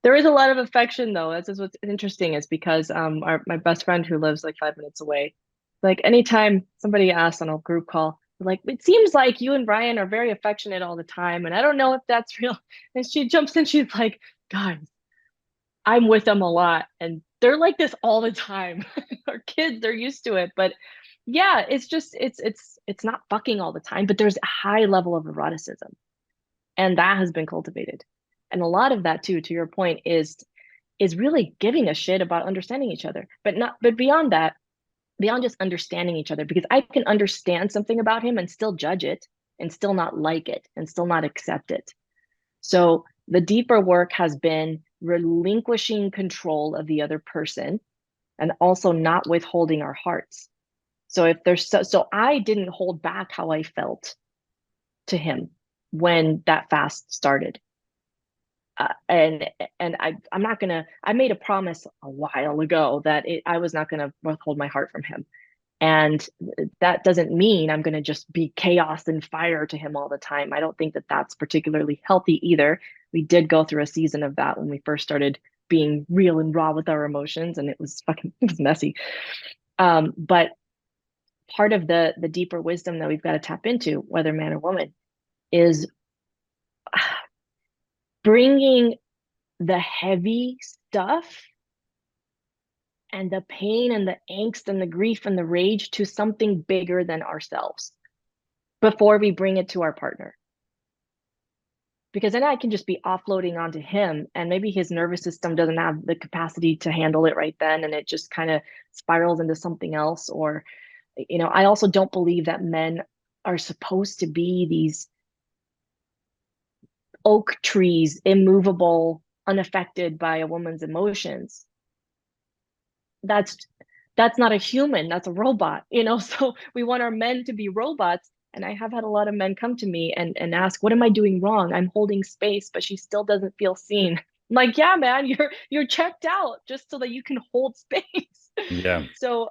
B: There is a lot of affection though. That's what's interesting, is because my best friend who lives like 5 minutes away, like anytime somebody asks on a group call, like, it seems like you and Brian are very affectionate all the time, and I don't know if that's real. And she jumps in, she's like, guys, I'm with them a lot and they're like this all the time. Our kids, they're used to it. But yeah, it's just it's not fucking all the time, but there's a high level of eroticism. And that has been cultivated. And a lot of that too, to your point, is really giving a shit about understanding each other. But beyond that, beyond just understanding each other, because I can understand something about him and still judge it and still not like it and still not accept it. So the deeper work has been relinquishing control of the other person and also not withholding our hearts. So if there's so I didn't hold back how I felt to him when that fast started. And I'm not gonna. I made a promise a while ago that I was not gonna withhold my heart from him, and that doesn't mean I'm gonna just be chaos and fire to him all the time. I don't think that that's particularly healthy either. We did go through a season of that when we first started being real and raw with our emotions, and it was messy. But part of the deeper wisdom that we've got to tap into, whether man or woman, is bringing the heavy stuff and the pain and the angst and the grief and the rage to something bigger than ourselves before we bring it to our partner. Because then I can just be offloading onto him, and maybe his nervous system doesn't have the capacity to handle it right then, and it just kind of spirals into something else. Or, I also don't believe that men are supposed to be these oak trees, immovable, unaffected by a woman's emotions. That's that's not a human, that's a robot. So we want our men to be robots. And I have had a lot of men come to me and ask, what am I doing wrong? I'm holding space, but she still doesn't feel seen. I'm like, yeah, man, you're checked out just so that you can hold space.
A: Yeah.
B: So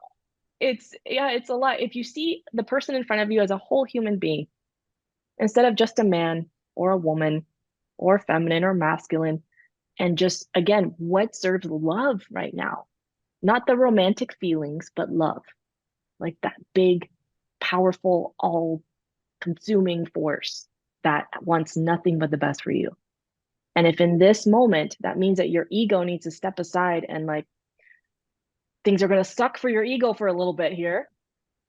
B: it's a lot. If you see the person in front of you as a whole human being, instead of just a man or a woman or feminine or masculine, and just again, what serves love right now? Not the romantic feelings, but love, like that big, powerful, all consuming force that wants nothing but the best for you. And if in this moment, that means that your ego needs to step aside and like things are going to suck for your ego for a little bit here,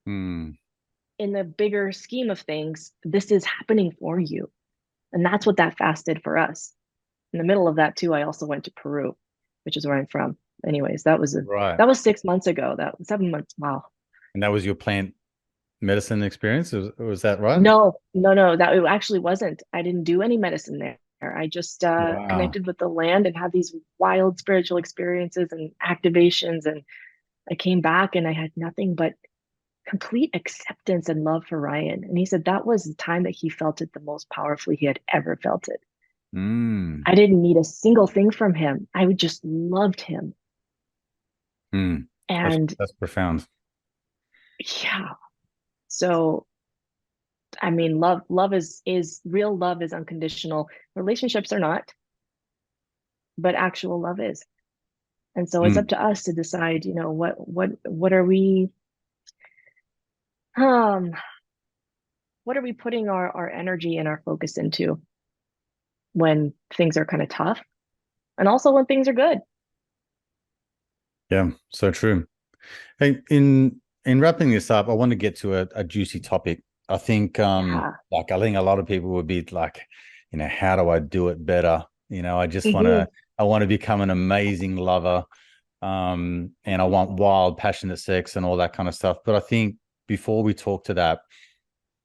A: Hmm.
B: in the bigger scheme of things, this is happening for you. And that's what that fast did for us. In the middle of that, too, I also went to Peru, which is where I'm from. Anyways,
A: Right.
B: that was 6 months ago. That 7 months. Wow.
A: And that was your plant medicine experience? Was that right?
B: No, that it actually wasn't. I didn't do any medicine there. I just
A: Wow.
B: connected with the land and had these wild spiritual experiences and activations. And I came back and I had nothing but complete acceptance and love for Ryan. And he said that was the time that he felt it the most powerfully he had ever felt it.
A: Mm.
B: I didn't need a single thing from him. I just loved him.
A: Mm.
B: And
A: That's profound.
B: yeah, so I mean, love is real. Love is unconditional. Relationships are not, but actual love is. And so it's up
A: Mm.
B: to us to decide, what are we um what are we putting our energy and our focus into when things are kind of tough and also when things are good.
A: Yeah, so true. Hey, in wrapping this up, I want to get to a juicy topic. I think
B: Yeah.
A: like I think a lot of people would be like, how do I do it better? I just
B: Hmm.
A: I want to become an amazing lover. And I want wild, passionate sex and all that kind of stuff. But I think before we talk to that,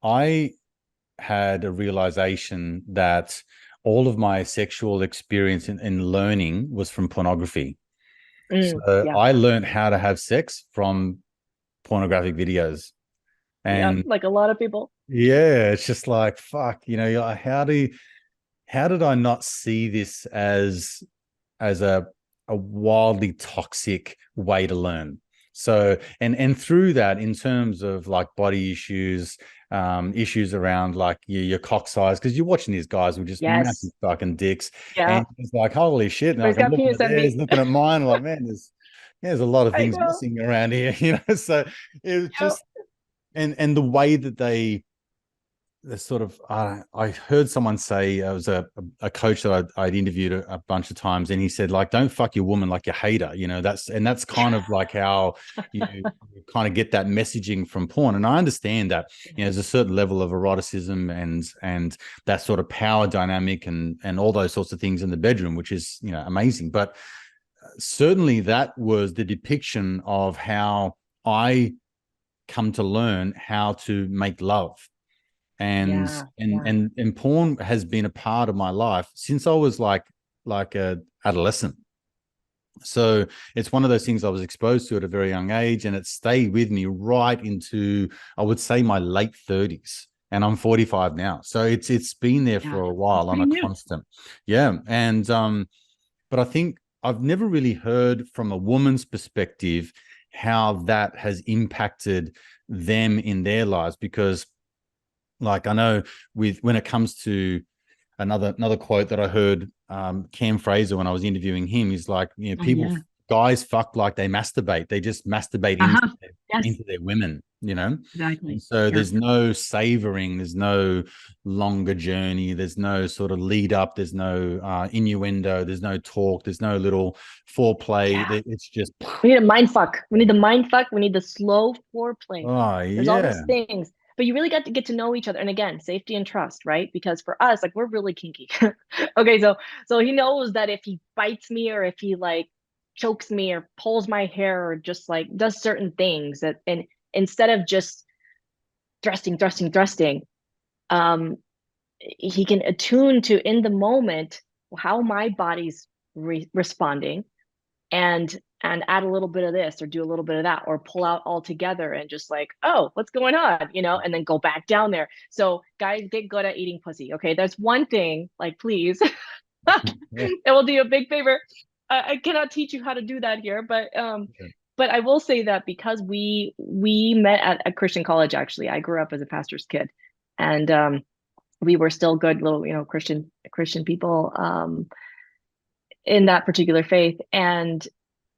A: I had a realization that all of my sexual experience in learning was from pornography. So
B: Yeah.
A: I learned how to have sex from pornographic videos.
B: Yeah.
A: And
B: Like a lot of people.
A: yeah, it's just like, fuck, you're like, how did I not see this as a wildly toxic way to learn? So, and through that, in terms of like body issues, issues around like your cock size, because you're watching these guys with just massive
B: Yes.
A: fucking dicks,
B: Yeah.
A: and it's like, holy shit. And
B: But
A: like
B: he's
A: I'm
B: got
A: looking at
B: penis
A: theirs,
B: envy.
A: looking at mine, like, man, there's a lot of
B: I
A: things
B: know.
A: missing around here, So it was
B: Yeah.
A: just and the way that the sort of I heard someone say, it was a coach that I'd interviewed a bunch of times, and he said, like, don't fuck your woman like you hate her. That's kind of like how you kind of get that messaging from porn. And I understand that there's a certain level of eroticism and that sort of power dynamic and all those sorts of things in the bedroom, which is amazing. But certainly that was the depiction of how I come to learn how to make love. and
B: Yeah.
A: and
B: Yeah.
A: and and porn has been a part of my life since I was like a adolescent. So it's one of those things I was exposed to at a very young age, and it stayed with me right into, I would say, my late 30s. And I'm 45 now, so it's been there
B: Yeah.
A: for a
B: It's
A: while on
B: pretty
A: a
B: new.
A: constant. Yeah. And but I think I've never really heard from a woman's perspective how that has impacted them in their lives, because like I know with when it comes to another quote that I heard, Cam Fraser, when I was interviewing him, is like,
B: Oh,
A: people,
B: yeah.
A: guys fuck like they masturbate. They just masturbate
B: Uh-huh. Yes,
A: into their women, And
B: exactly.
A: so
B: Yeah.
A: there's no savoring, there's no longer journey, there's no sort of lead up, there's no innuendo, there's no talk, there's no little foreplay.
B: Yeah.
A: It's just,
B: We need a mind fuck. We need the mind fuck. We need the slow foreplay.
A: oh
B: There's all these
A: yeah,
B: things, but you really got to get to know each other. And again, safety and trust, right? Because for us, like we're really kinky. Okay, so he knows that if he bites me or if he like chokes me or pulls my hair or just like does certain things that and instead of just thrusting, um, he can attune to in the moment how my body's responding and add a little bit of this or do a little bit of that or pull out all together and just like, oh, what's going on, and then go back down there. So guys, get good at eating pussy. Okay, that's one thing, like, please.
A: yeah,
B: It will do you a big favor. I cannot teach you how to do that here, but I will say that because we met at a Christian college. Actually, I grew up as a pastor's kid, and we were still good little Christian people in that particular faith, and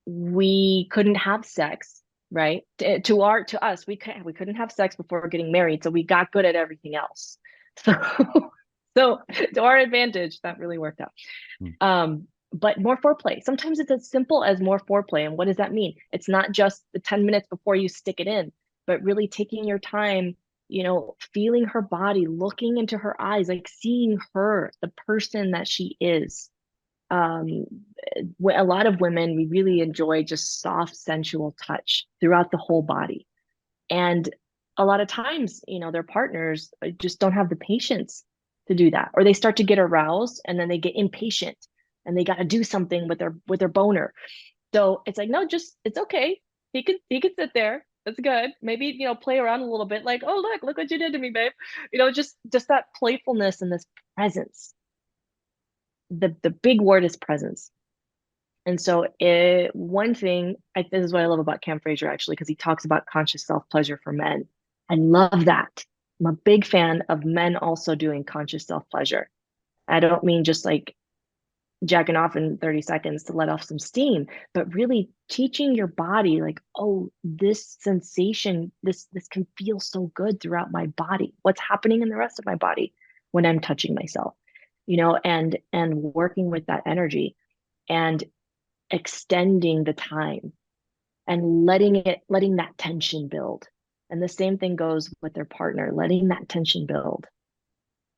B: we couldn't have sex, right? To us, we couldn't have sex before getting married, so we got good at everything else. So so to our advantage, that really worked out.
A: mm,
B: But more foreplay. Sometimes it's as simple as more foreplay. And what does that mean? It's not just the 10 minutes before you stick it in, but really taking your time, feeling her body, looking into her eyes, like seeing her, the person that she is. um a lot of women, we really enjoy just soft sensual touch throughout the whole body. And a lot of times, their partners just don't have the patience to do that, or they start to get aroused and then they get impatient and they got to do something with their boner. So it's like, no, just it's okay. He could sit there. That's good. Maybe, play around a little bit, like, oh, look what you did to me, babe. Just that playfulness and this presence. The big word is presence. And so one thing, this is what I love about Cam Fraser, actually, because he talks about conscious self-pleasure for men. I love that. I'm a big fan of men also doing conscious self-pleasure. I don't mean just like jacking off in 30 seconds to let off some steam, but really teaching your body, like, oh, this sensation, this can feel so good throughout my body. What's happening in the rest of my body when I'm touching myself, and working with that energy and extending the time and letting that tension build. And the same thing goes with their partner, letting that tension build.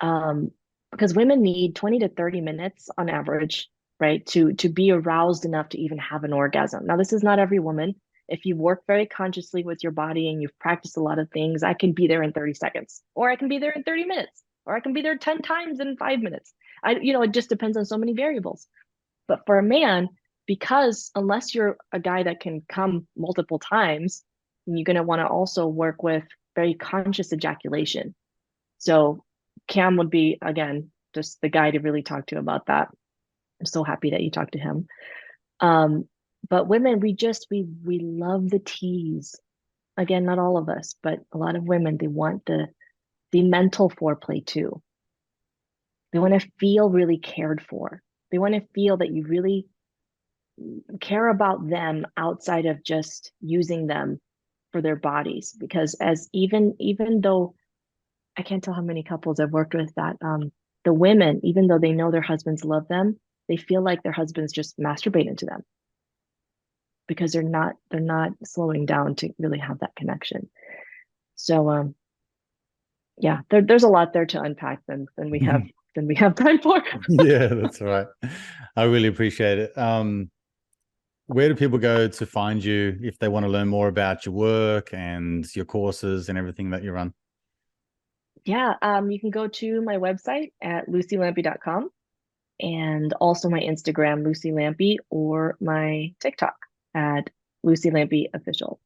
B: Because women need 20 to 30 minutes on average, right, to be aroused enough to even have an orgasm. Now, this is not every woman. If you work very consciously with your body and you've practiced a lot of things, I can be there in 30 seconds, or I can be there in 30 minutes, or I can be there 10 times in 5 minutes. It just depends on so many variables. But for a man, because unless you're a guy that can come multiple times, you're going to want to also work with very conscious ejaculation. So Cam would be, again, just the guy to really talk to about that. I'm so happy that you talked to him. But women, we love the tease. Again, not all of us, but a lot of women, they want the mental foreplay too. They want to feel really cared for. They want to feel that you really care about them outside of just using them for their bodies. Because even though I can't tell how many couples I've worked with that the women, even though they know their husbands love them, they feel like their husbands just masturbate into them because they're not slowing down to really have that connection. So yeah, there's a lot there to unpack than we have time for.
A: Yeah, that's right. I really appreciate it. Where do people go to find you if they want to learn more about your work and your courses and everything that you run?
B: Yeah, you can go to my website at lucilampe.com and also my Instagram, Luci Lampe, or my TikTok at Luci Lampe Official.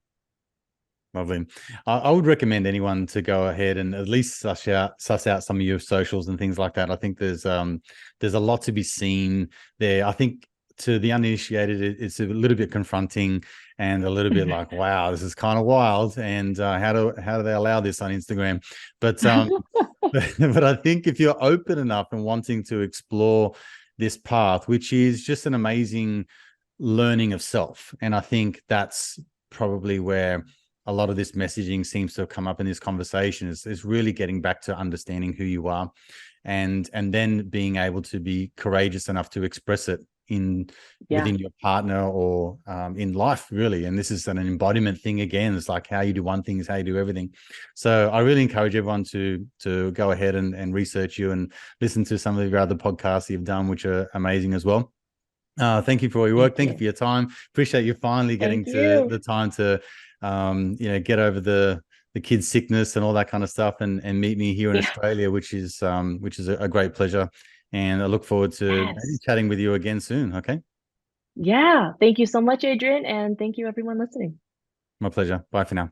A: Lovely. I would recommend anyone to go ahead and at least suss out some of your socials and things like that. I think there's a lot to be seen there. I think to the uninitiated, it's a little bit confronting and a little bit like, wow, this is kind of wild. And how do they allow this on Instagram? But but I think if you're open enough and wanting to explore this path, which is just an amazing learning of self, and I think that's probably where a lot of this messaging seems to have come up in this conversation is really getting back to understanding who you are and then being able to be courageous enough to express it within your partner or in life, really. And this is an embodiment thing again. It's like how you do one thing is how you do everything. So I really encourage everyone to go ahead and research you and listen to some of your other podcasts you've done, which are amazing as well. Thank you for all your work. Thank you for your time. Appreciate you finally getting to the time to get over the kids' sickness and all that kind of stuff and meet me here in Australia, which is a great pleasure. And I look forward to maybe chatting with you again soon. Okay.
B: Yeah. Thank you so much, Adrian. And thank you, everyone listening.
A: My pleasure. Bye for now.